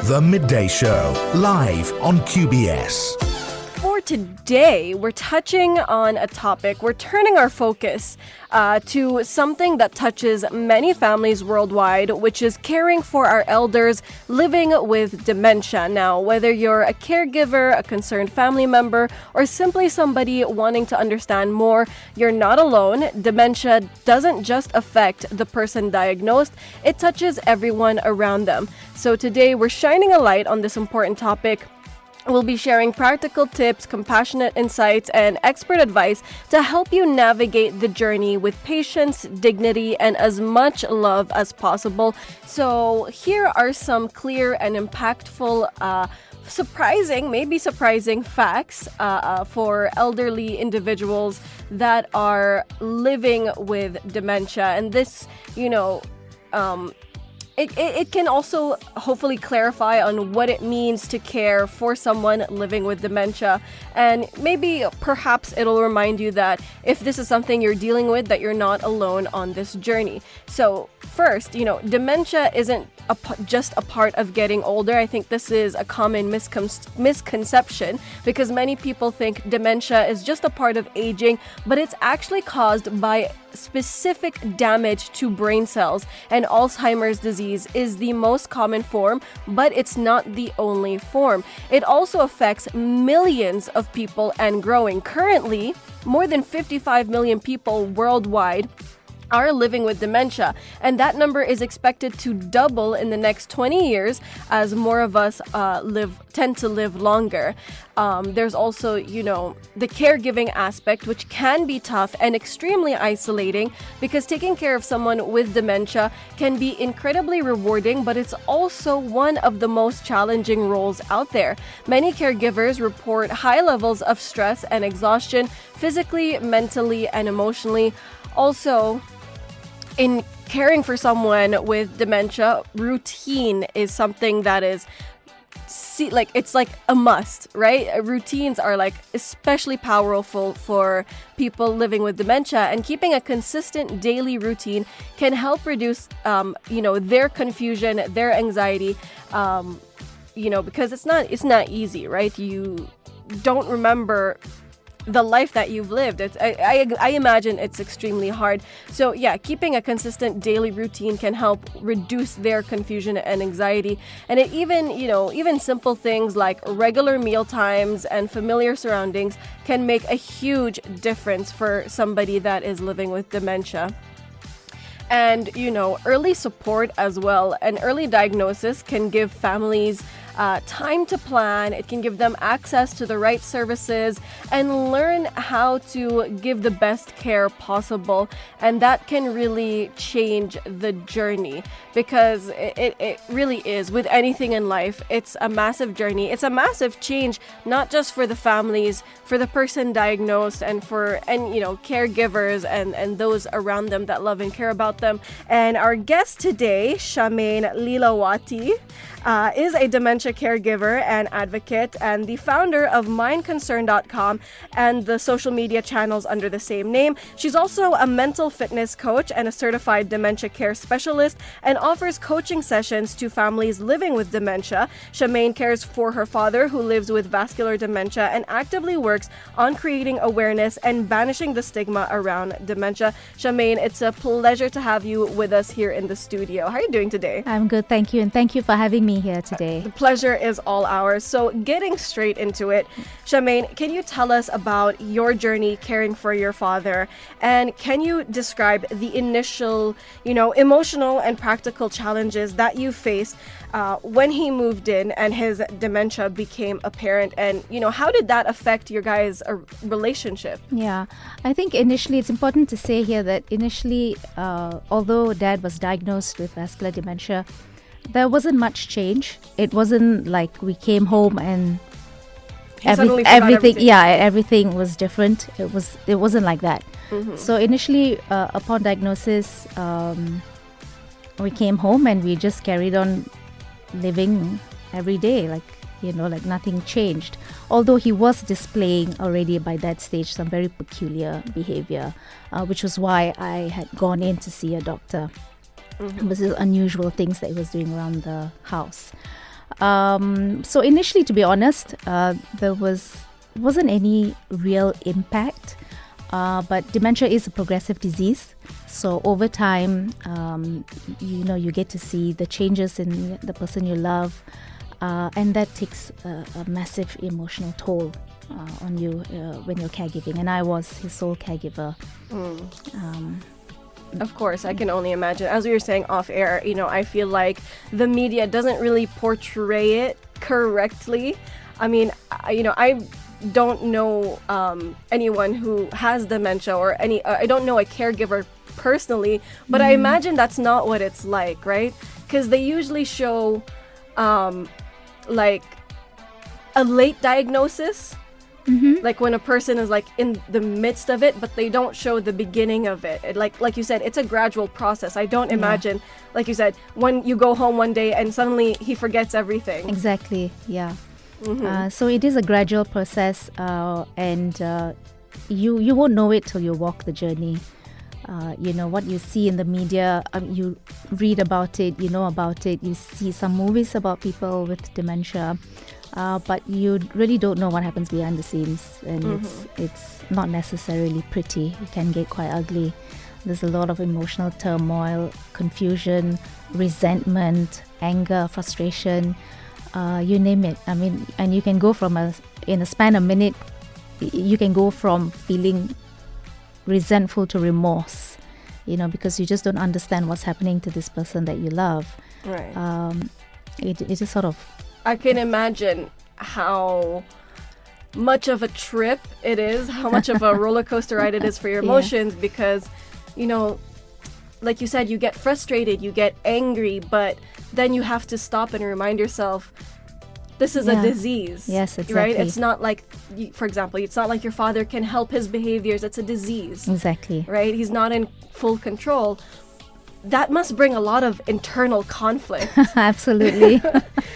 The Midday Show, live on QBS. For today, we're touching on a topic. We're turning our focus to something that touches many families worldwide, which is caring for our elders living with dementia. Now, whether you're a caregiver, a concerned family member, or simply somebody wanting to understand more, you're not alone. Dementia doesn't just affect the person diagnosed, it touches everyone around them. So today, we're shining a light on this important topic. We'll be sharing practical tips, compassionate insights, and expert advice to help you navigate the journey with patience, dignity, and as much love as possible. So here are some clear and impactful, surprising facts for elderly individuals that are living with dementia. And this, It can also hopefully clarify on what it means to care for someone living with dementia. And maybe perhaps it'll remind you that if this is something you're dealing with, that you're not alone on this journey. So first, dementia isn't just a part of getting older. I think this is a common misconception because many people think dementia is just a part of aging, but it's actually caused by specific damage to brain cells, and Alzheimer's disease is the most common form, but it's not the only form. It also affects millions of people and growing. Currently, more than 55 million people worldwide are living with dementia, and that number is expected to double in the next 20 years as more of us tend to live longer. There's also, the caregiving aspect, which can be tough and extremely isolating because taking care of someone with dementia can be incredibly rewarding, but it's also one of the most challenging roles out there. Many caregivers report high levels of stress and exhaustion, physically, mentally, and emotionally. Also, in caring for someone with dementia, routine is something that is it's like a must, right? Routines are especially powerful for people living with dementia, and keeping a consistent daily routine can help reduce their confusion, their anxiety, because it's not easy, right? You don't remember the life that you've lived. I imagine it's extremely hard. So yeah, keeping a consistent daily routine can help reduce their confusion and anxiety. And it even simple things like regular meal times and familiar surroundings can make a huge difference for somebody that is living with dementia. And, early support as well. An early diagnosis can give families time to plan. It can give them access to the right services and learn how to give the best care possible. And that can really change the journey, because it really is. With anything in life, it's a massive journey. It's a massive change, not just for the families, for the person diagnosed, and caregivers and those around them that love and care about them. And our guest today, Shamayne Leelawati, is a dementia caregiver and advocate, and the founder of mindconcern.com and the social media channels under the same name. She's also a mental fitness coach and a certified dementia care specialist, and offers coaching sessions to families living with dementia. Shamayne cares for her father, who lives with vascular dementia, and actively works on creating awareness and banishing the stigma around dementia. Shamayne, it's a pleasure to have you with us here in the studio. How are you doing today? I'm good, thank you, and thank you for having me here today. The pleasure is all ours. So getting straight into it, Shamayne, can you tell us about your journey caring for your father? And can you describe the initial, emotional and practical challenges that you faced when he moved in and his dementia became apparent? And, how did that affect your guys' relationship? Yeah, I think initially it's important to say here that initially, although Dad was diagnosed with vascular dementia, there wasn't much change. It wasn't like we came home and everything was different. It wasn't like that. Mm-hmm. So initially, upon diagnosis, we came home and we just carried on living every day, like nothing changed. Although he was displaying already by that stage some very peculiar behavior, which was why I had gone in to see a doctor. Mm-hmm. It was unusual things that he was doing around the house. So initially, to be honest, there wasn't any real impact. But dementia is a progressive disease. So over time, you get to see the changes in the person you love. And that takes a massive emotional toll on you when you're caregiving. And I was his sole caregiver. Of course, I can only imagine. As we were saying off air, I feel like the media doesn't really portray it correctly. I mean, I don't know anyone who has dementia or I don't know a caregiver personally, but I imagine that's not what it's like, right? Because they usually show like a late diagnosis, like when a person is like in the midst of it, but they don't show the beginning of it. Like you said, it's a gradual process. I don't imagine, like you said, when you go home one day and suddenly he forgets everything. Exactly, yeah. So it is a gradual process, and you won't know it till you walk the journey. What you see in the media, you read about it, you know about it, you see some movies about people with dementia, but you really don't know what happens behind the scenes, and it's not necessarily pretty. It can get quite ugly. There's a lot of emotional turmoil, confusion, resentment, anger, frustration, you name it. I mean, and you can go in a span of a minute, you can go from feeling resentful to remorse, because you just don't understand what's happening to this person that you love. Right. It is sort of... I can imagine how much of a trip it is, how much of a roller coaster ride it is for your emotions, because, like you said, you get frustrated, you get angry, but then you have to stop and remind yourself, this is a disease. Yes, exactly. Right? It's not like, for example, it's not like your father can help his behaviors. It's a disease. Exactly. Right? He's not in full control. That must bring a lot of internal conflict. Absolutely.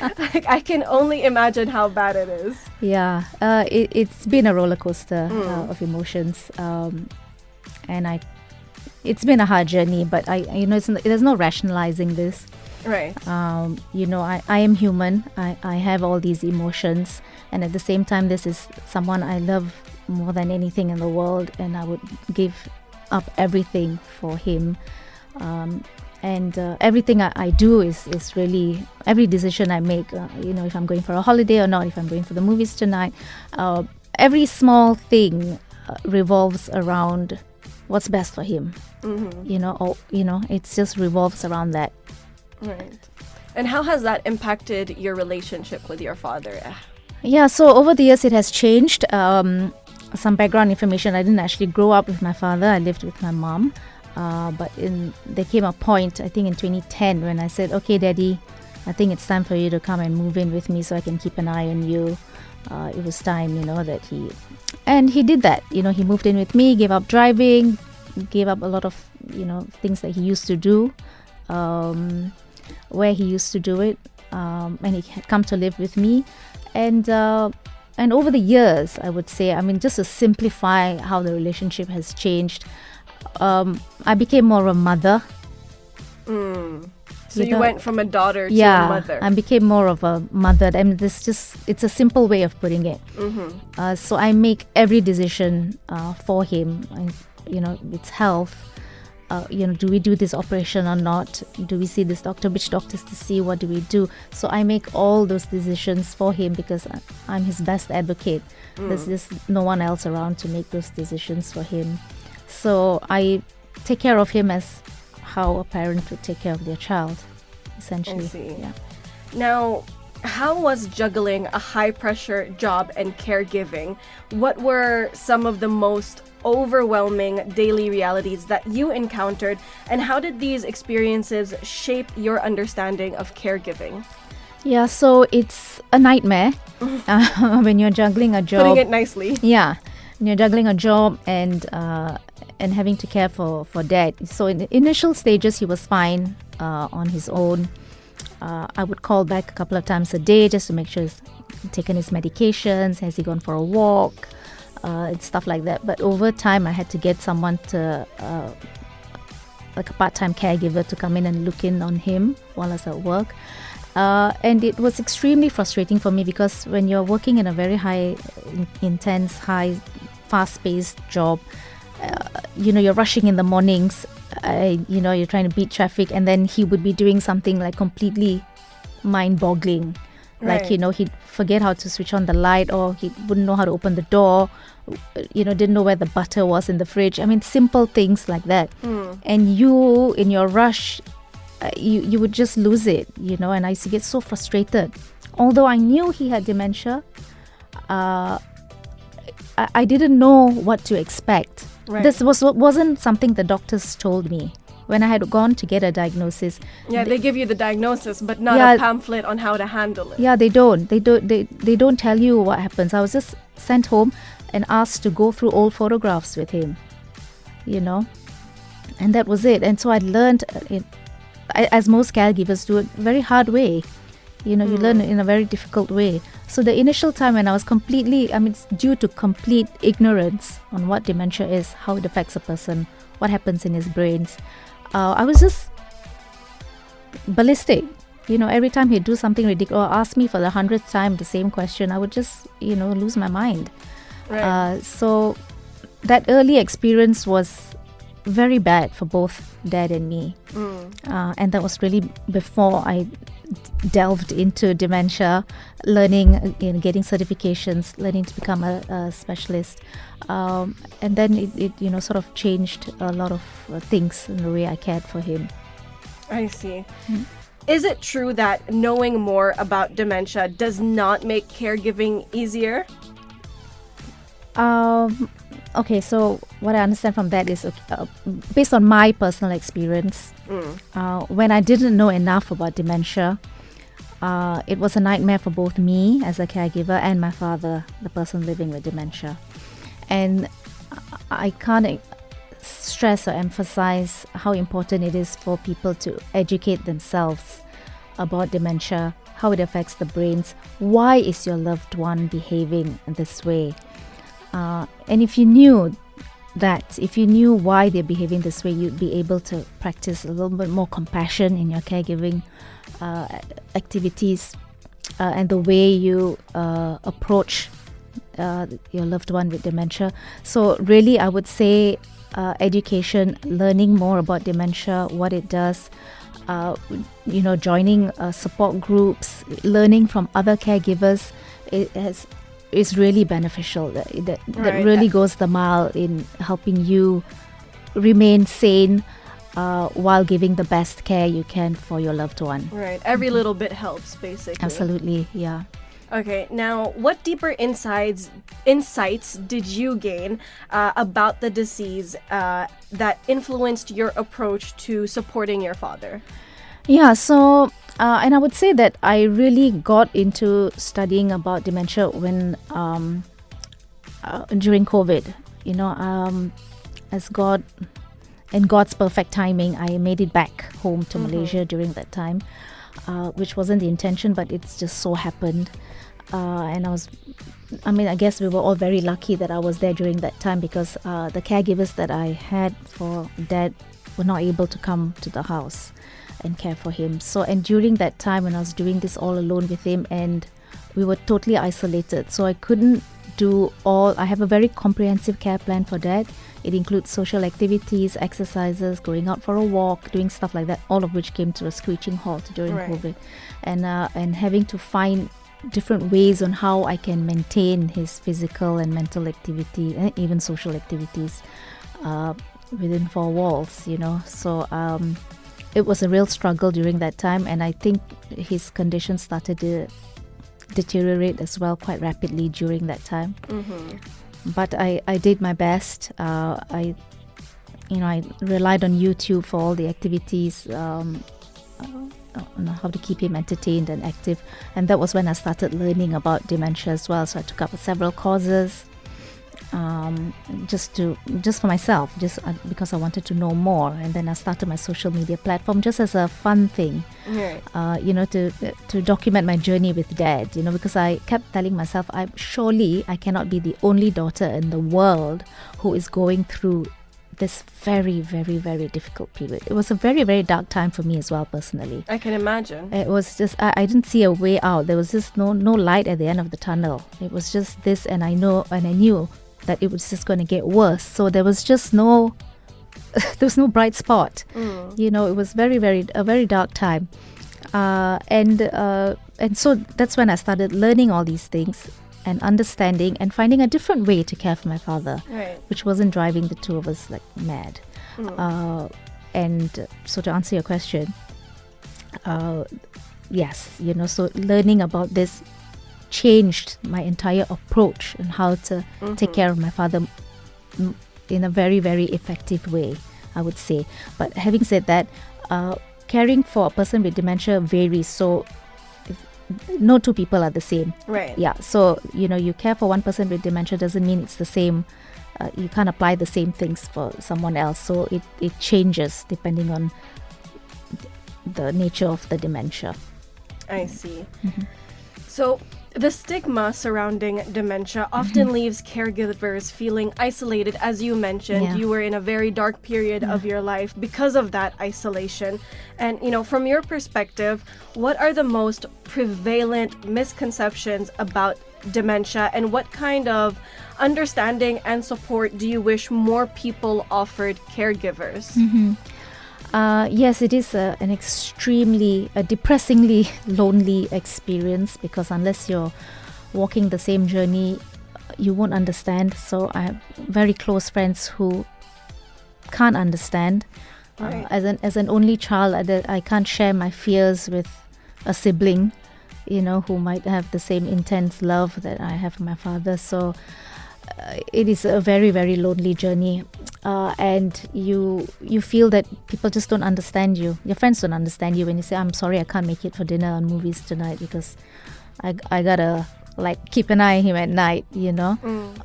I can only imagine how bad it is. Yeah. It's been a roller coaster of emotions. And it's been a hard journey, but there's no rationalizing this. Right. I am human. I have all these emotions, and at the same time, this is someone I love more than anything in the world, and I would give up everything for him. And everything I do is really, every decision I make, if I'm going for a holiday or not, if I'm going for the movies tonight, every small thing revolves around what's best for him. It just revolves around that. Right. And how has that impacted your relationship with your father? Yeah, so over the years it has changed. Some background information, I didn't actually grow up with my father. I lived with my mom. But there came a point, I think in 2010, when I said, okay, Daddy, I think it's time for you to come and move in with me so I can keep an eye on you. It was time, that he did that. He moved in with me, gave up driving, gave up a lot of, things that he used to do. Where he used to do it, and he had come to live with me, and over the years, I would say, just to simplify how the relationship has changed, I became more of a mother. So you went from a daughter to a mother. I became more of a mother. It's a simple way of putting it. So I make every decision for him, and it's health. Do we do this operation or not? Do we see this doctor? Which doctors to see? What do we do? So I make all those decisions for him because I'm his best advocate. There's just no one else around to make those decisions for him. So I take care of him as how a parent would take care of their child, essentially. I see. Yeah. Now, how was juggling a high-pressure job and caregiving? What were some of the most overwhelming daily realities that you encountered, and how did these experiences shape your understanding of caregiving? Yeah, so it's a nightmare when you're juggling a job. Putting it nicely. Yeah, when you're juggling a job and having to care for Dad. So in the initial stages, he was fine on his own. I would call back a couple of times a day just to make sure he's taken his medications, has he gone for a walk, and stuff like that. But over time, I had to get someone to, like a part-time caregiver, to come in and look in on him while I was at work. And it was extremely frustrating for me because when you're working in a very intense, fast-paced job, you're rushing in the mornings, you're trying to beat traffic, and then he would be doing something like completely mind-boggling. Like, Right. he'd forget how to switch on the light, or he wouldn't know how to open the door, didn't know where the butter was in the fridge. I mean, simple things like that. And you, in your rush, you would just lose it, and I used to get so frustrated. Although I knew he had dementia, I didn't know what to expect. Right. This wasn't something the doctors told me. When I had gone to get a diagnosis, Yeah, they give you the diagnosis, but not Yeah. a pamphlet on how to handle it. yeah, they don't. They don't tell you what happens. I was just sent home and asked to go through old photographs with him, and that was it. And so I learned, as most caregivers do, a very hard way. You learn in a very difficult way. So the initial time when I was it's due to complete ignorance on what dementia is, how it affects a person, what happens in his brains. I was just ballistic. Every time he'd do something ridiculous or ask me for the 100th time the same question, I would just, lose my mind. Right. So that early experience was very bad for both Dad and me. And that was really before I delved into dementia, learning, getting certifications, learning to become a specialist. And then it sort of changed a lot of things in the way I cared for him. I see. Is it true that knowing more about dementia does not make caregiving easier? Okay, so what I understand from that is based on my personal experience. When I didn't know enough about dementia, it was a nightmare for both me as a caregiver and my father, the person living with dementia. And I can't stress or emphasize how important it is for people to educate themselves about dementia, how it affects the brains, why is your loved one behaving this way. And if you knew that, if you knew why they're behaving this way, you'd be able to practice a little bit more compassion in your caregiving activities and the way you approach your loved one with dementia. So really, I would say education, learning more about dementia, what it does, joining support groups, learning from other caregivers, is really beneficial. That Right. really goes the mile in helping you remain sane while giving the best care you can for your loved one. Right. Every little bit helps, basically. Absolutely, yeah. Okay, now what deeper insights did you gain about the disease that influenced your approach to supporting your father? Yeah, so, and I would say that I really got into studying about dementia when, during COVID, as God, in God's perfect timing, I made it back home to Malaysia during that time, which wasn't the intention, but it's just so happened. And I guess we were all very lucky that I was there during that time because the caregivers that I had for Dad were not able to come to the house and care for him. So, and during that time when I was doing this all alone with him, and we were totally isolated, so I couldn't I have a very comprehensive care plan for Dad. It includes social activities, exercises, going out for a walk, doing stuff like that, all of which came to a screeching halt during Right. COVID. And having to find different ways on how I can maintain his physical and mental activity and even social activities within four walls, So it was a real struggle during that time, and I think his condition started to deteriorate as well quite rapidly during that time. But I did my best. I relied on YouTube for all the activities, on how to keep him entertained and active, and that was when I started learning about dementia as well. So I took up several courses, just for myself, because I wanted to know more. And then I started my social media platform just as a fun thing, Right. to document my journey with Dad. Because I kept telling myself, I cannot be the only daughter in the world who is going through this very, very, very difficult period. It was a very, very dark time for me as well, personally. I can imagine. It was just, I didn't see a way out. There was just no light at the end of the tunnel. It was just this, and I knew that it was just going to get worse. So there was just no bright spot. It was a very dark time. And so that's when I started learning all these things and understanding and finding a different way to care for my father, right, which wasn't driving the two of us like mad. And so to answer your question, yes, so learning about this changed my entire approach on how to take care of my father in a very, very effective way, I would say. But having said that, caring for a person with dementia varies. So no two people are the same. Right. Yeah. So, you care for one person with dementia doesn't mean it's the same. You can't apply the same things for someone else. So it changes depending on the nature of the dementia. I see. So the stigma surrounding dementia often leaves caregivers feeling isolated. As you mentioned, you were in a very dark period of your life because of that isolation. And, from your perspective, what are the most prevalent misconceptions about dementia, and what kind of understanding and support do you wish more people offered caregivers? Yes, it is an extremely, depressingly lonely experience, because unless you're walking the same journey, you won't understand. So I have very close friends who can't understand. Right. As an only child, I can't share my fears with a sibling, who might have the same intense love that I have for my father. So it is a very, very lonely journey, and you feel that people just don't understand you. Your friends don't understand you when you say, "I'm sorry, I can't make it for dinner and movies tonight because I gotta keep an eye on him at night,"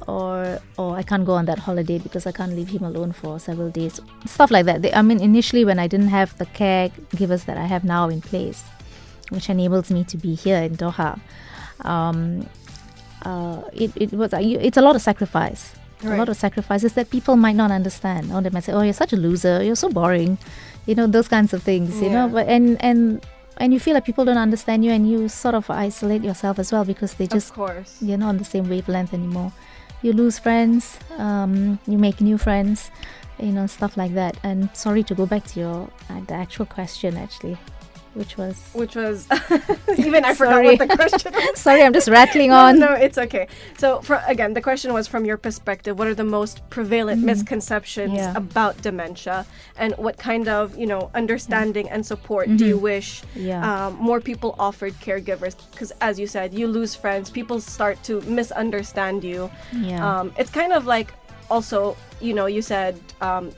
or I can't go on that holiday because I can't leave him alone for several days. Stuff like that. Initially when I didn't have the caregivers that I have now in place, which enables me to be here in Doha, it's a lot of sacrifice. Right. A lot of sacrifices that people might not understand. Or they might say, "Oh, you're such a loser, you're so boring," those kinds of things, but and you feel like people don't understand you, and you sort of isolate yourself as well, because they just, of course, you're not on the same wavelength anymore. You lose friends, you make new friends, stuff like that. And sorry to go back to your the actual question, actually, which was even I forgot what the question was. Sorry, I'm just rattling on. No, it's okay. So again, the question was, from your perspective, what are the most prevalent misconceptions about dementia, and what kind of understanding and support do you wish more people offered caregivers? Because as you said, you lose friends, people start to misunderstand you. It's kind of like, also, you said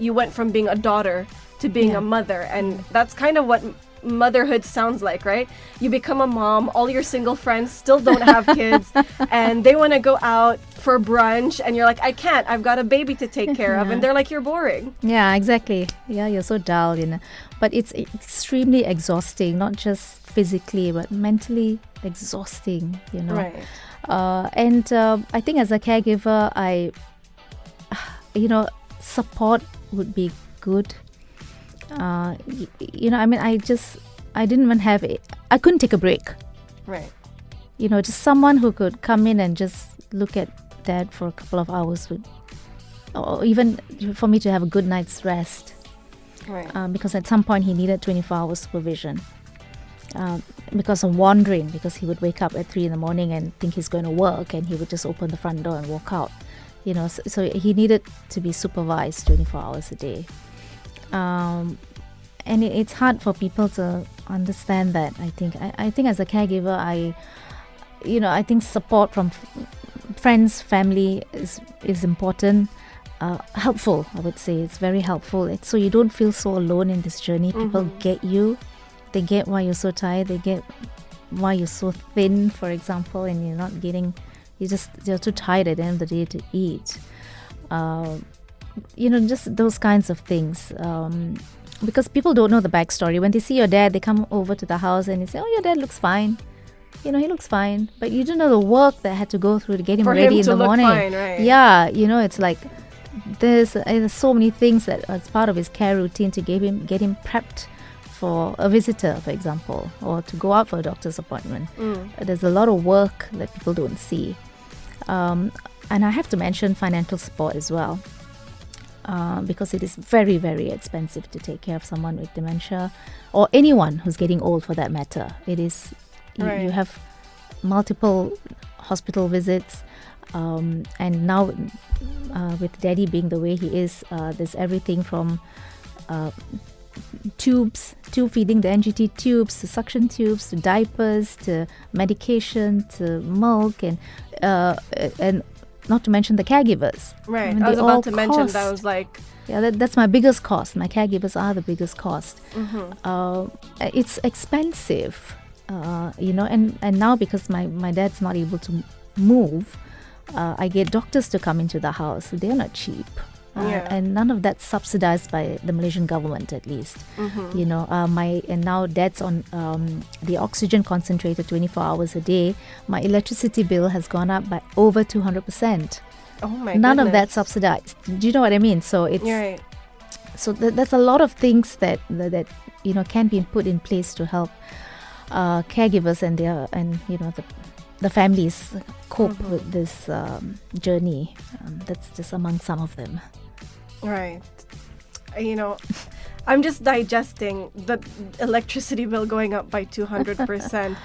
you went from being a daughter to being a mother, and that's kind of what motherhood sounds like, right? You become a mom, all your single friends still don't have kids, and they want to go out for brunch, and you're like, "I can't, I've got a baby to take care of," and they're like, "You're boring." Yeah, exactly. Yeah, you're so dull, but it's extremely exhausting, not just physically but mentally exhausting, Right. And I think as a caregiver, support would be good. I didn't even have it. I couldn't take a break. Right. Just someone who could come in and just look at Dad for a couple of hours or even for me to have a good night's rest. Right. Because at some point he needed 24 hours supervision. Because of wandering, because he would wake up at 3 a.m. and think he's going to work, and he would just open the front door and walk out. So he needed to be supervised 24 hours a day. And it's hard for people to understand that. I think as a caregiver, I think support from friends, family is important. Helpful, I would say. It's very helpful. So you don't feel so alone in this journey. People get you. They get why you're so tired. They get why you're so thin, for example, and you're not getting. You're too tired at the end of the day to eat. Just those kinds of things. Because people don't know the backstory. When they see your dad, they come over to the house and they say, "Oh, your dad looks fine. He looks fine." But you don't know the work that had to go through to get him ready in the morning. Fine, right? Yeah, it's like there's so many things that as part of his care routine to get him prepped for a visitor, for example, or to go out for a doctor's appointment. There's a lot of work that people don't see. And I have to mention financial support as well, because it is very, very expensive to take care of someone with dementia, or anyone who's getting old for that matter. It is, you have multiple hospital visits, and now with Daddy being the way he is, there's everything from tubes, tube feeding, the NGT tubes, to suction tubes, to diapers, to medication, to milk, and not to mention the caregivers. Right. I mean, I was they about all to mention cost. that was like... Yeah, that's my biggest cost. My caregivers are the biggest cost. It's expensive, and now because my dad's not able to move, I get doctors to come into the house. They're not cheap. And none of that's subsidized by the Malaysian government, at least. And now Dad's on the oxygen concentrator 24 hours a day. My electricity bill has gone up by over 200%. Oh my None goodness. of that subsidized. Do you know what I mean? So it's Right. so that's a lot of things that can be put in place to help caregivers and the families cope with this journey. That's just among some of them. Right. I'm just digesting the electricity bill going up by 200%.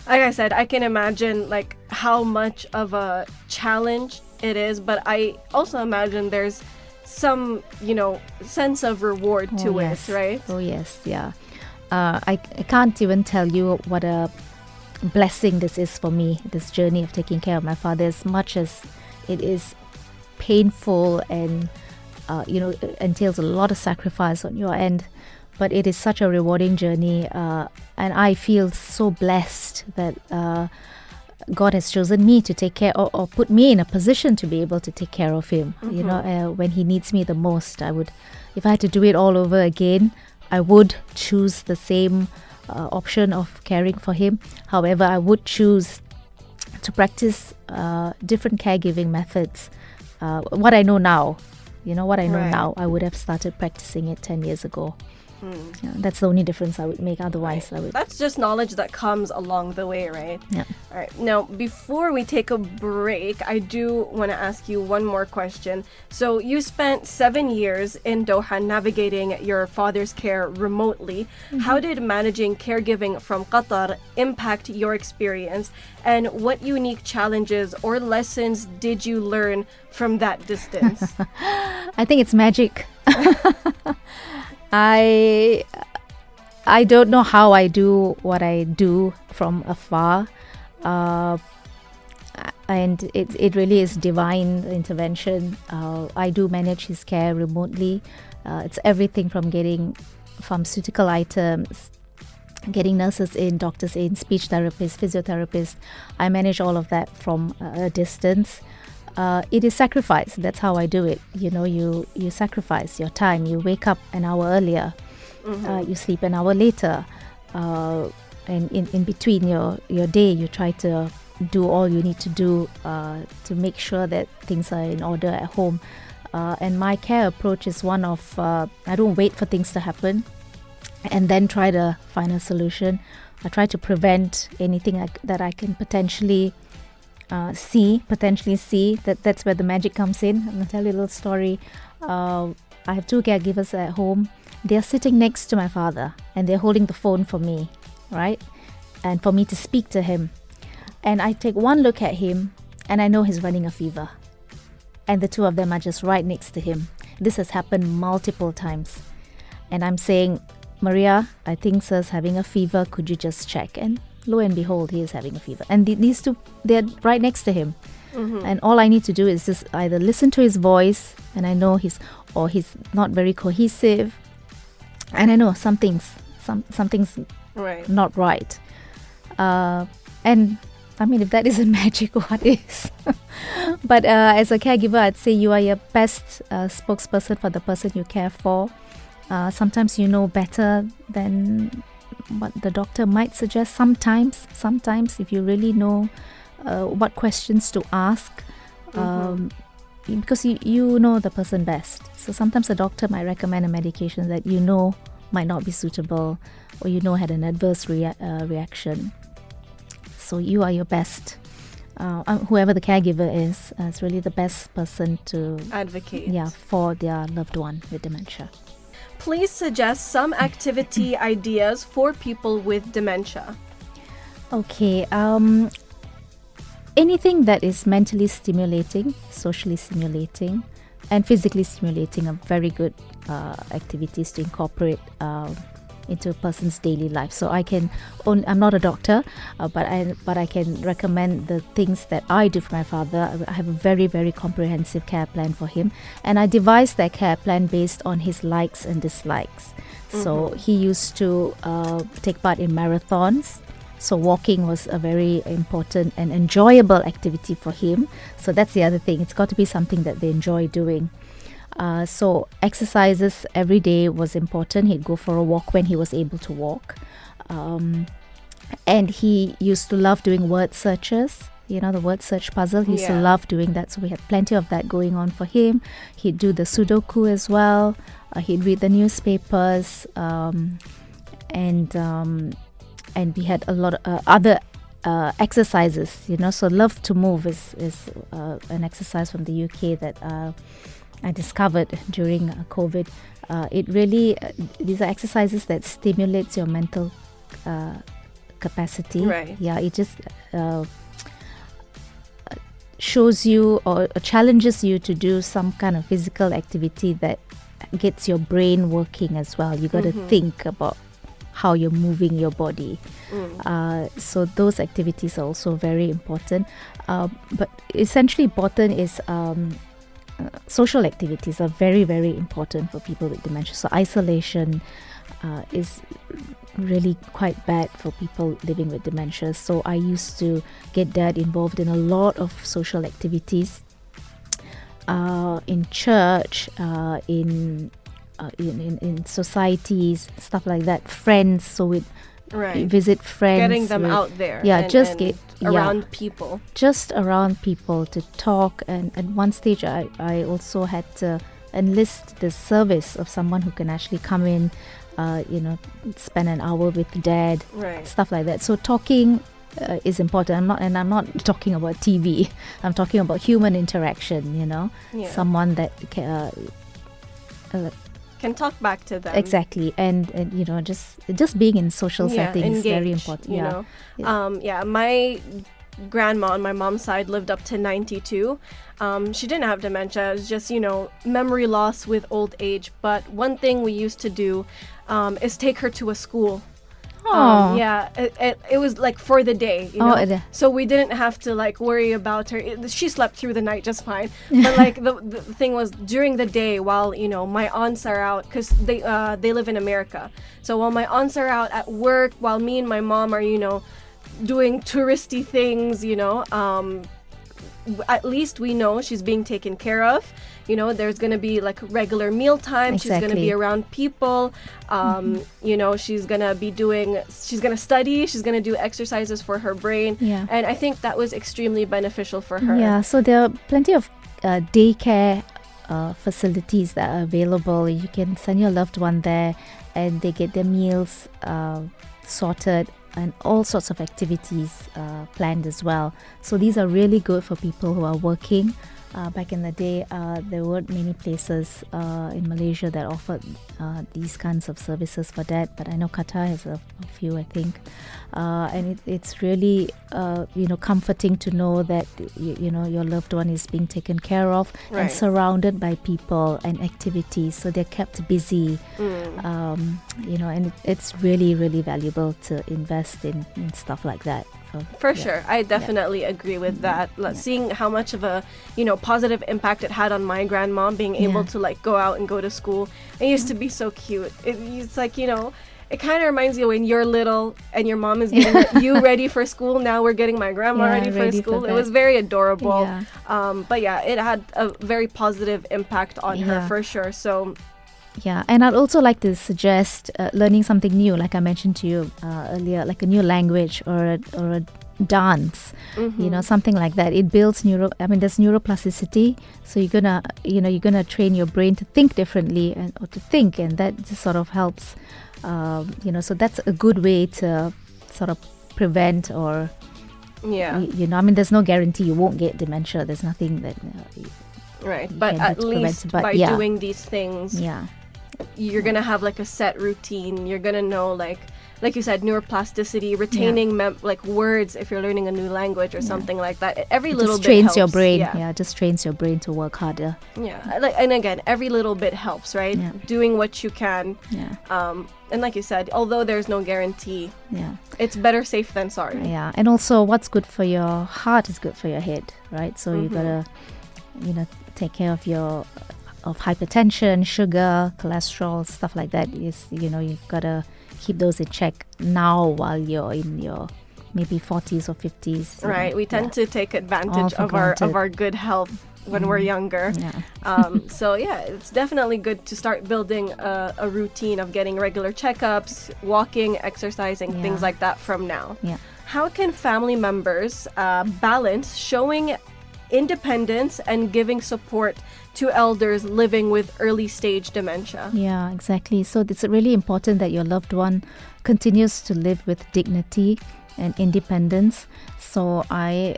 Like I said, I can imagine like how much of a challenge it is, but I also imagine there's some, sense of reward to it, right? Oh, yes, yeah. I can't even tell you what a blessing this is for me, this journey of taking care of my father, as much as it is painful and entails a lot of sacrifice on your end, but it is such a rewarding journey, and I feel so blessed that God has chosen me to take care, or put me in a position to be able to take care of him. When he needs me the most. If I had to do it all over again, I would choose the same option of caring for him. However, I would choose to practice different caregiving methods. What I know now, now, I would have started practicing it 10 years ago. Yeah, that's the only difference I would make. Otherwise, I would... That's just knowledge that comes along the way, right? Yeah. All right. Now, before we take a break, I do want to ask you one more question. So you spent 7 years in Doha navigating your father's care remotely. How did managing caregiving from Qatar impact your experience? And what unique challenges or lessons did you learn from that distance? I think it's magic. I don't know how I do what I do from afar, and it really is divine intervention. I do manage his care remotely. It's everything from getting pharmaceutical items, getting nurses in, doctors in, speech therapists, physiotherapists. I manage all of that from a distance. It is sacrifice. That's how I do it. You sacrifice your time. You wake up an hour earlier. You sleep an hour later. And in between your day, you try to do all you need to do to make sure that things are in order at home. And my care approach is one of I don't wait for things to happen and then try to find a solution. I try to prevent anything that I can potentially see. That's where the magic comes in. I'm going to tell you a little story. I have 2 caregivers at home. They're sitting next to my father and they're holding the phone for me, right? And for me to speak to him. And I take one look at him and I know he's running a fever. And the 2 of them are just right next to him. This has happened multiple times. And I'm saying, Maria, I think sir's having a fever. Could you just check? And lo and behold, he is having a fever. And these 2, they're right next to him. And all I need to do is just either listen to his voice, and I know he's not very cohesive, and I know something's Right. not right. And I mean, if that isn't magic, what is? But as a caregiver, I'd say you are your best spokesperson for the person you care for. Sometimes you know better than what the doctor might suggest. Sometimes if you really know what questions to ask, because you know the person best. So sometimes a doctor might recommend a medication that you know might not be suitable, or you know had an adverse reaction. So you are your best. Whoever the caregiver is really the best person to advocate for their loved one with dementia. Please suggest some activity ideas for people with dementia. Okay. Anything that is mentally stimulating, socially stimulating, and physically stimulating are very good activities to incorporate into a person's daily life. So I'm not a doctor, but I can recommend the things that I do for my father. I have a very, very comprehensive care plan for him, and I devised that care plan based on his likes and dislikes. So he used to take part in marathons. So walking was a very important and enjoyable activity for him. So that's the other thing. It's got to be something that they enjoy doing. So exercises every day was important. He'd go for a walk when he was able to walk. And he used to love doing word searches. The word search puzzle. He used to love doing that. So we had plenty of that going on for him. He'd do the Sudoku as well. He'd read the newspapers. And we had a lot of other exercises, So Love to Move is an exercise from the UK that I discovered during COVID. It really, these are exercises that stimulates your mental capacity. Right. Yeah, it just shows you or challenges you to do some kind of physical activity that gets your brain working as well. You got to think about how you're moving your body. So those activities are also very important. But essentially important is social activities are very, very important for people with dementia. So isolation is really quite bad for people living with dementia. So I used to get Dad involved in a lot of social activities in church, in societies, stuff like that. Friends, so we'd visit friends, getting them out there, around people, just around people to talk. And at one stage I also had to enlist the service of someone who can actually come in, spend an hour with Dad, stuff like that. So talking is important. I'm not talking about TV. I'm talking about human interaction. Someone that can talk back to them. Exactly. And just being in social settings is very important. My grandma on my mom's side lived up to 92. She didn't have dementia. It was just memory loss with old age. But one thing we used to do is take her to a school. It was like for the day, so we didn't have to worry about her. She slept through the night just fine. But the thing was, during the day, while my aunts are out, because they live in America, so while my aunts are out at work, while me and my mom are doing touristy things, at least we know she's being taken care of. There's going to be regular meal time. Exactly. She's going to be around people. She's going to study. She's going to do exercises for her brain. Yeah. And I think that was extremely beneficial for her. Yeah, so there are plenty of daycare facilities that are available. You can send your loved one there and they get their meals sorted, and all sorts of activities planned as well. So these are really good for people who are working. Back in the day, there weren't many places in Malaysia that offered these kinds of services for that, but I know Qatar has a few, I think. And it's really, comforting to know that, your loved one is being taken care of and surrounded by people and activities, so they're kept busy. And it's really, really valuable to invest in stuff like that. For sure. I definitely agree with that. Seeing how much of a, positive impact it had on my grandmom, being able to go out and go to school. It used to be so cute. It's it kind of reminds you when you're little and your mom is getting you ready for school. Now we're getting my grandma ready for school. It was very adorable. But it had a very positive impact on her for sure. So yeah, and I'd also like to suggest learning something new, like I mentioned to you earlier, like a new language or a dance, something like that. It builds there's neuroplasticity, so you're gonna train your brain to think differently or to think, and that just sort of helps. So that's a good way to sort of prevent or there's no guarantee you won't get dementia. There's nothing that but at least by doing these things, you're gonna have like a set routine. You're gonna know, like you said, neuroplasticity, retaining words if you're learning a new language or something like that. Every little bit trains helps. Your brain. Just trains your brain to work harder. And again, every little bit helps, right? Doing what you can. And like you said, although there's no guarantee, it's better safe than sorry. And also what's good for your heart is good for your head, right? So you gotta take care of of hypertension, sugar, cholesterol, stuff like that. You've gotta keep those in check now while you're in your maybe 40s or 50s. Right. We tend to take advantage of our good health when we're younger. So it's definitely good to start building a routine of getting regular checkups, walking, exercising, things like that from now. How can family members balance showing independence and giving support to elders living with early stage dementia? Yeah, exactly. So it's really important that your loved one continues to live with dignity and independence. So I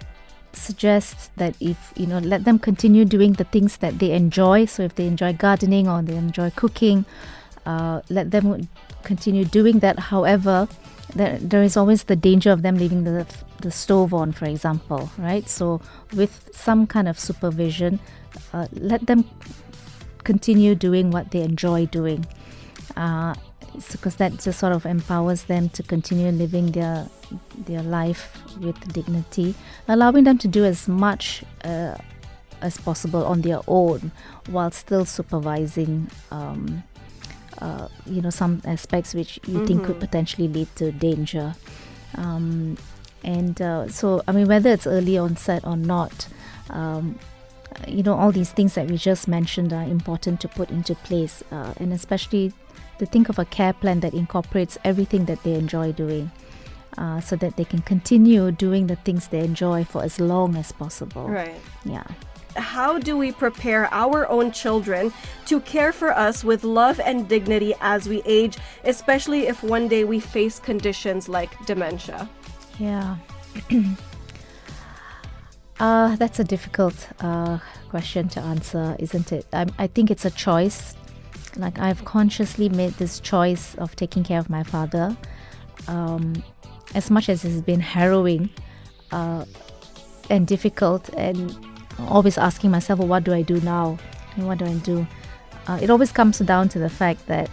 suggest that if let them continue doing the things that they enjoy. So if they enjoy gardening or they enjoy cooking, let them continue doing that. However, there is always the danger of them leaving the stove on, for example, right? So with some kind of supervision, let them continue doing what they enjoy doing, because that just sort of empowers them to continue living their life with dignity, allowing them to do as much as possible on their own while still supervising some aspects which you think could potentially lead to danger. So whether it's early onset or not, all these things that we just mentioned are important to put into place, and especially to think of a care plan that incorporates everything that they enjoy doing, so that they can continue doing the things they enjoy for as long as possible. Right. Yeah. How do we prepare our own children to care for us with love and dignity as we age, especially if one day we face conditions like dementia? Yeah. That's a difficult question to answer, isn't it? I think it's a choice. Like, I've consciously made this choice of taking care of my father. As much as it's been harrowing and difficult, and always asking myself, well, what do I do now? What do I do? It always comes down to the fact that,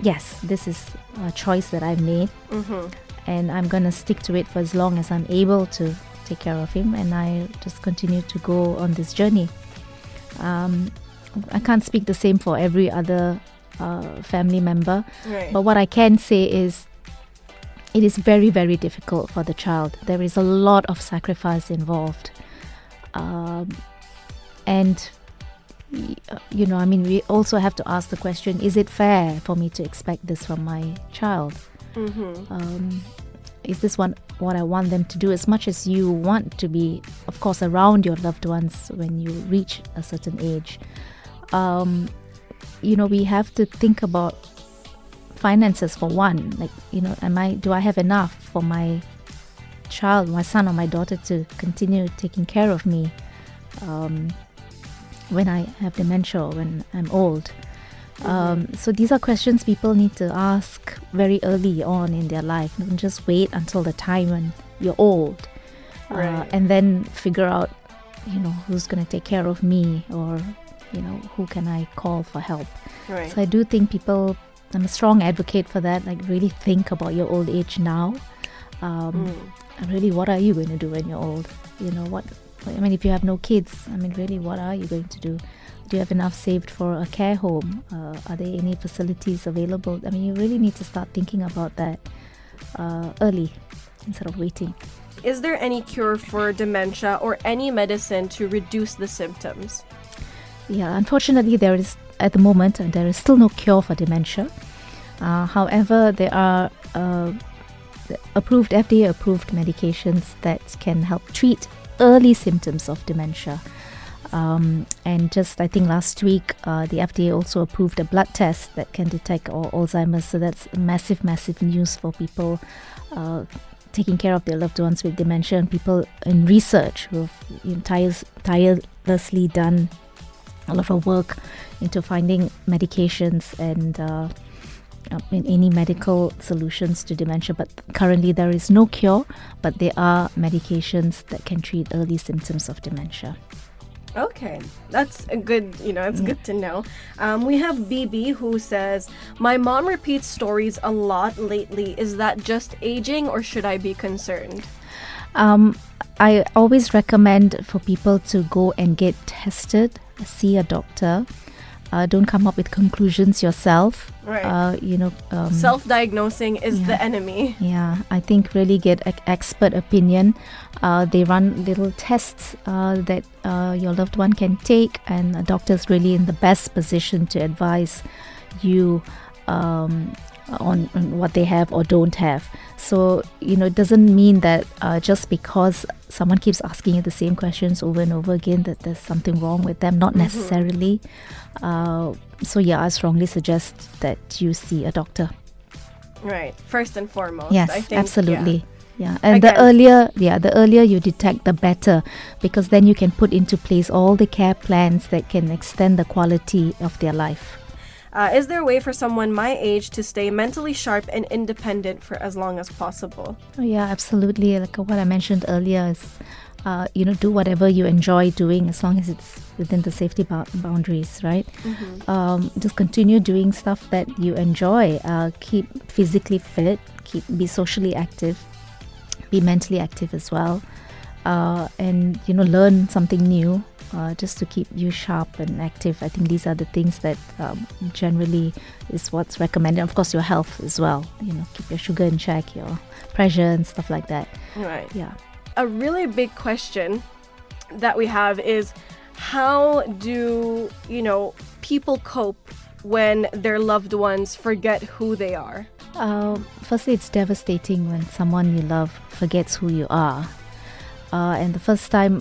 yes, this is a choice that I've made, and I'm going to stick to it for as long as I'm able to take care of him, and I just continue to go on this journey. I can't speak the same for every other family member, right. But what I can say is it is very, very difficult for the child. There is a lot of sacrifice involved. We also have to ask the question, is it fair for me to expect this from my child? Is this what I want them to do? As much as you want to be, of course, around your loved ones when you reach a certain age, we have to think about finances for one. Like, do I have enough for my child, my son or my daughter, to continue taking care of me when I have dementia or when I'm old? So these are questions people need to ask very early on in their life. Don't just wait until the time when you're old, right. And then figure out, who's going to take care of me, or who can I call for help. Right. So I do think I'm a strong advocate for that. Like, really think about your old age now. And really, what are you going to do when you're old? If you have no kids, really, what are you going to do? Do you have enough saved for a care home? Are there any facilities available? You really need to start thinking about that early instead of waiting. Is there any cure for dementia or any medicine to reduce the symptoms? Yeah, unfortunately, at the moment, there is still no cure for dementia. However, there are FDA-approved medications that can help treat early symptoms of dementia. And just, I think last week, the FDA also approved a blood test that can detect Alzheimer's. So that's massive, massive news for people taking care of their loved ones with dementia, and people in research who have tirelessly done a lot of work into finding medications and in any medical solutions to dementia. But currently there is no cure, but there are medications that can treat early symptoms of dementia. Okay, that's a good, it's good to know. We have BB who says, my mom repeats stories a lot lately. Is that just aging, or should I be concerned? I always recommend for people to go and get tested, see a doctor. Don't come up with conclusions yourself. Right. Self-diagnosing is the enemy. Yeah, I think really get expert opinion. They run little tests that your loved one can take, and a doctor is really in the best position to advise you on what they have or don't have. So, it doesn't mean that just because someone keeps asking you the same questions over and over again that there's something wrong with them. Not necessarily. So yeah, I strongly suggest that you see a doctor. Right. First and foremost. Yes, I think, absolutely. Yeah. And the earlier you detect, the better, because then you can put into place all the care plans that can extend the quality of their life. Is there a way for someone my age to stay mentally sharp and independent for as long as possible? Oh, yeah, absolutely. Like what I mentioned earlier is, do whatever you enjoy doing as long as it's within the safety boundaries, right? Just continue doing stuff that you enjoy. Keep physically fit, be socially active, be mentally active as well. And, learn something new. Just to keep you sharp and active. I think these are the things that generally is what's recommended. Of course, your health as well. Keep your sugar in check, your pressure and stuff like that. Right. Yeah. A really big question that we have is, how do, people cope when their loved ones forget who they are? Firstly, it's devastating when someone you love forgets who you are. And the first time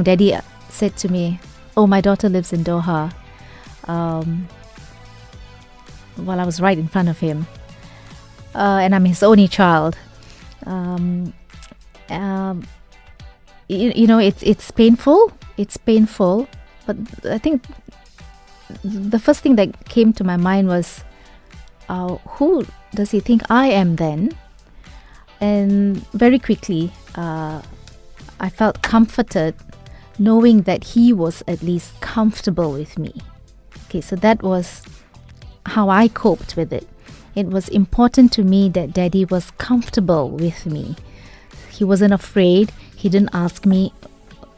Daddy said to me, "Oh, my daughter lives in Doha," while I was right in front of him, and I'm his only child. It's painful. It's painful, but I think the first thing that came to my mind was, who does he think I am then? And very quickly, I felt comforted knowing that he was at least comfortable with me. Okay, so that was how I coped with it. It was important to me that Daddy was comfortable with me. He wasn't afraid. He didn't ask me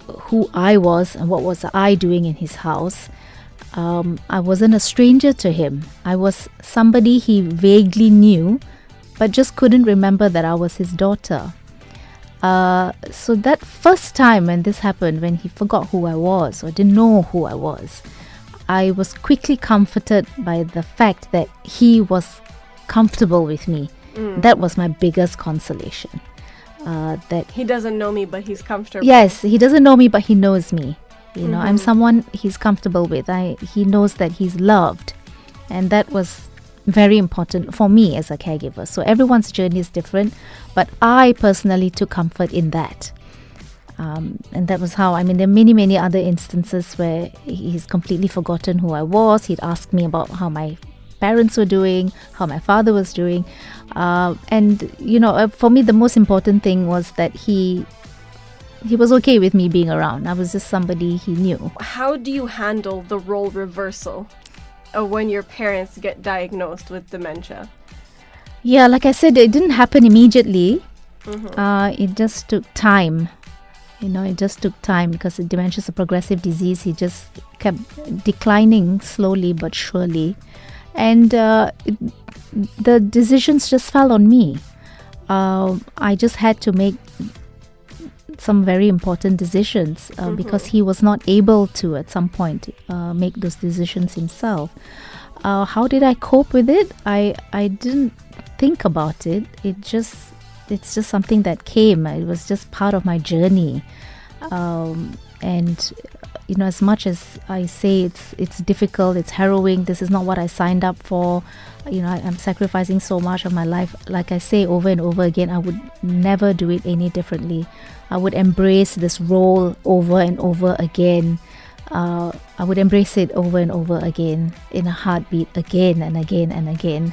who I was and what was I doing in his house. I wasn't a stranger to him. I was somebody he vaguely knew, but just couldn't remember that I was his daughter. So that first time when this happened, when he forgot who I was or didn't know who I was, I was quickly comforted by the fact that he was comfortable with me. That was my biggest consolation. That he doesn't know me, but he's comfortable. Yes, he doesn't know me, but he knows me. I'm someone he's comfortable with. He knows that he's loved, and that was very important for me as a caregiver. So everyone's journey is different, but I personally took comfort in that. And that was how, there are many, many other instances where he's completely forgotten who I was. He'd ask me about how my parents were doing, how my father was doing. And for me, the most important thing was that he was okay with me being around. I was just somebody he knew. How do you handle the role reversal when your parents get diagnosed with dementia? Yeah, like I said, it didn't happen immediately. It just took time. It just took time because dementia is a progressive disease. He just kept declining slowly but surely. And the decisions just fell on me. I just had to make some very important decisions because he was not able to at some point make those decisions himself. How did I cope with it? I didn't think about it. It's just something that came. It was just part of my journey. And as much as I say it's difficult, it's harrowing, this is not what I signed up for, I'm sacrificing so much of my life. Like I say over and over again, I would never do it any differently. I would embrace this role over and over again. I would embrace it over and over again in a heartbeat, again and again and again,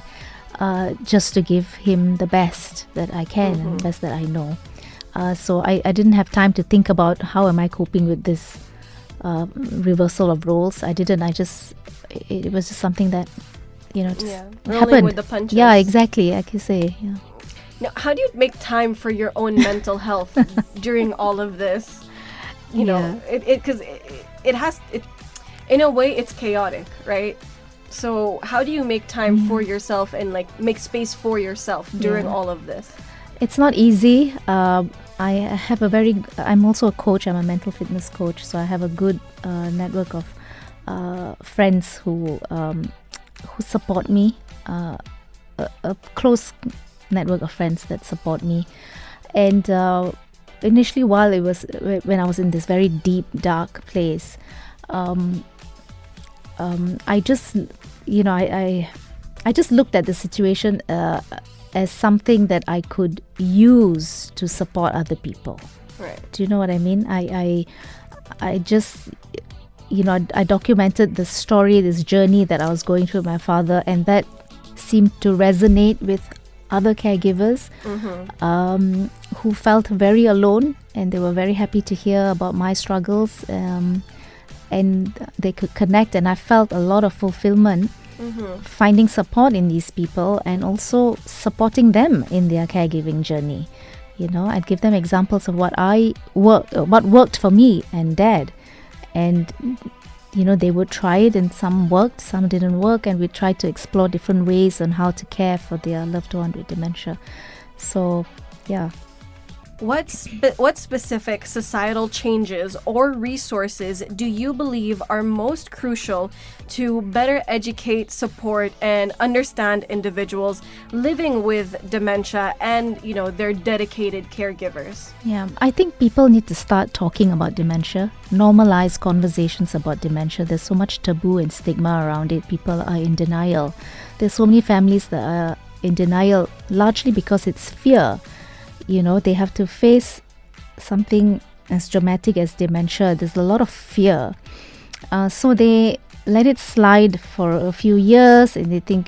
just to give him the best that I can and the best that I know. So I didn't have time to think about how am I coping with this reversal of roles. I didn't. It was just something that, just rolling happened. With the punches. Yeah, exactly. I can say. Yeah. Now, how do you make time for your own mental health during all of this? Because it in a way it's chaotic, right? So how do you make time for yourself and make space for yourself during all of this? It's not easy. I'm also a coach. I'm a mental fitness coach, so I have a good network of friends who support me, a close network of friends that support me. And initially, when I was in this very deep, dark place, I just looked at the situation as something that I could use to support other people. Right. Do you know what I mean? I just, I documented the story, this journey that I was going through with my father, and that seemed to resonate with other caregivers who felt very alone, and they were very happy to hear about my struggles, and they could connect, and I felt a lot of fulfillment finding support in these people and also supporting them in their caregiving journey. I'd give them examples of what worked for me and Dad, and they would try it, and some worked, some didn't work, and we tried to explore different ways on how to care for their loved one with dementia. So yeah. What specific societal changes or resources do you believe are most crucial to better educate, support, and understand individuals living with dementia and, their dedicated caregivers? Yeah, I think people need to start talking about dementia, normalize conversations about dementia. There's so much taboo and stigma around it. People are in denial. There's so many families that are in denial, largely because it's fear. They have to face something as dramatic as dementia. There's a lot of fear. So they let it slide for a few years, and they think,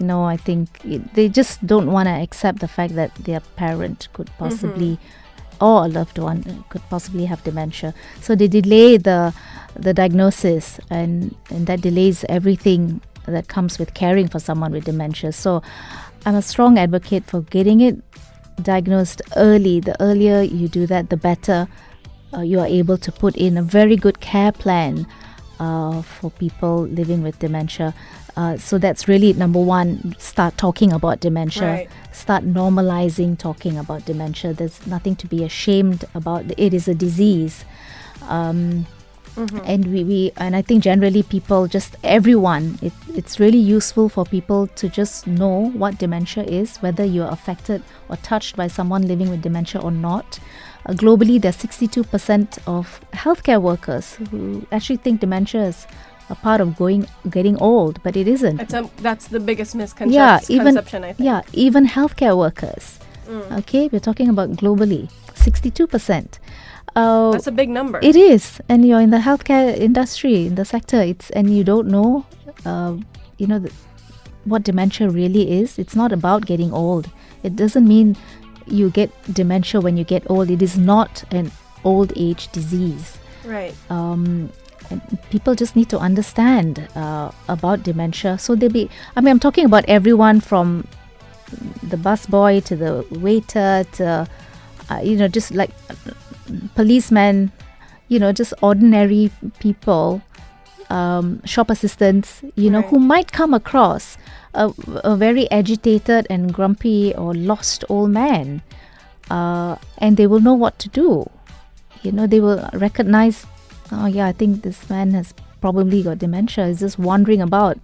they just don't want to accept the fact that their parent could possibly, or a loved one could possibly have dementia. So they delay the diagnosis, and that delays everything that comes with caring for someone with dementia. So I'm a strong advocate for getting it diagnosed early. The earlier you do that, the better you are able to put in a very good care plan for people living with dementia. So that's really number one. Start talking about dementia. Right. Start normalizing talking about dementia. There's nothing to be ashamed about. It is a disease. And and I think generally people, just everyone, it's really useful for people to just know what dementia is, whether you're affected or touched by someone living with dementia or not. Globally, there's 62% of healthcare workers who actually think dementia is a part of getting old, but it isn't. That's the biggest misconception, I think. Yeah, even healthcare workers. Okay, we're talking about globally, 62%. That's a big number. It is, and you're in the healthcare industry, in the sector. And you don't know, what dementia really is. It's not about getting old. It doesn't mean you get dementia when you get old. It is not an old age disease. Right. And people just need to understand about dementia. So I'm talking about everyone from the busboy to the waiter to, just like policemen, just ordinary people, shop assistants, right, who might come across a very agitated and grumpy or lost old man, and they will know what to do. They will recognize, oh yeah, I think this man has probably got dementia. He's just wandering about.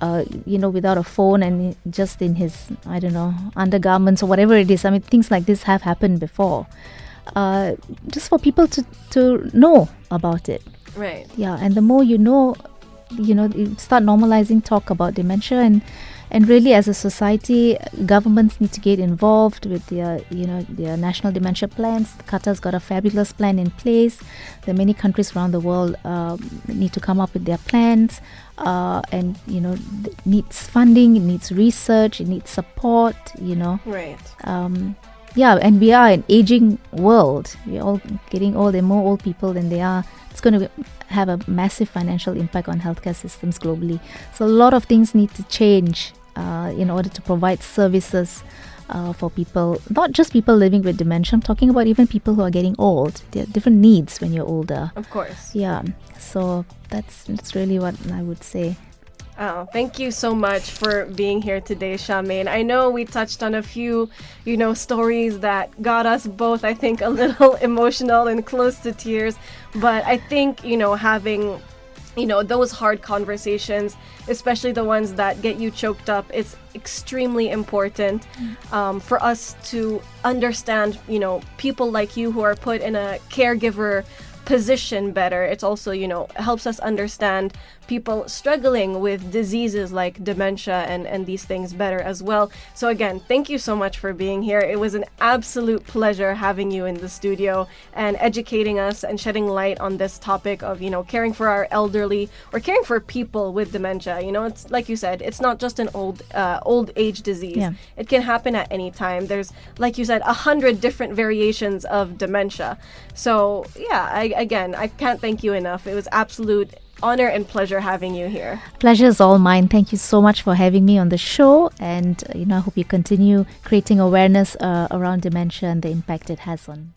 without a phone and just in his, I don't know, undergarments or whatever it is. I mean, things like this have happened before. Just for people to know about it. Right. Yeah, and the more you know, you start normalizing talk about dementia, and really as a society, governments need to get involved with their national dementia plans. Qatar's got a fabulous plan in place. There are many countries around the world that need to come up with their plans, and it needs funding, it needs research, it needs support. Right. Yeah, and we are an aging world. We're all getting old. There are more old people than there are. It's going to have a massive financial impact on healthcare systems globally. So a lot of things need to change in order to provide services for people, not just people living with dementia. I'm talking about even people who are getting old. There are different needs when you're older. Of course. Yeah, so that's really what I would say. Oh, thank you so much for being here today, Shamayne. I know we touched on a few, stories that got us both, I think, a little emotional and close to tears. But I think, having, those hard conversations, especially the ones that get you choked up, it's extremely important for us to understand, people like you who are put in a caregiver position better. It's also, helps us understand people struggling with diseases like dementia and these things better as well. So again, thank you so much for being here. It was an absolute pleasure having you in the studio and educating us and shedding light on this topic of, caring for our elderly or caring for people with dementia. It's like you said, it's not just an old age disease. Yeah. It can happen at any time. There's, like you said, 100 different variations of dementia. So yeah, I can't thank you enough. It was absolute honor and pleasure having you here. Pleasure is all mine. Thank you so much for having me on the show, and I hope you continue creating awareness around dementia and the impact it has on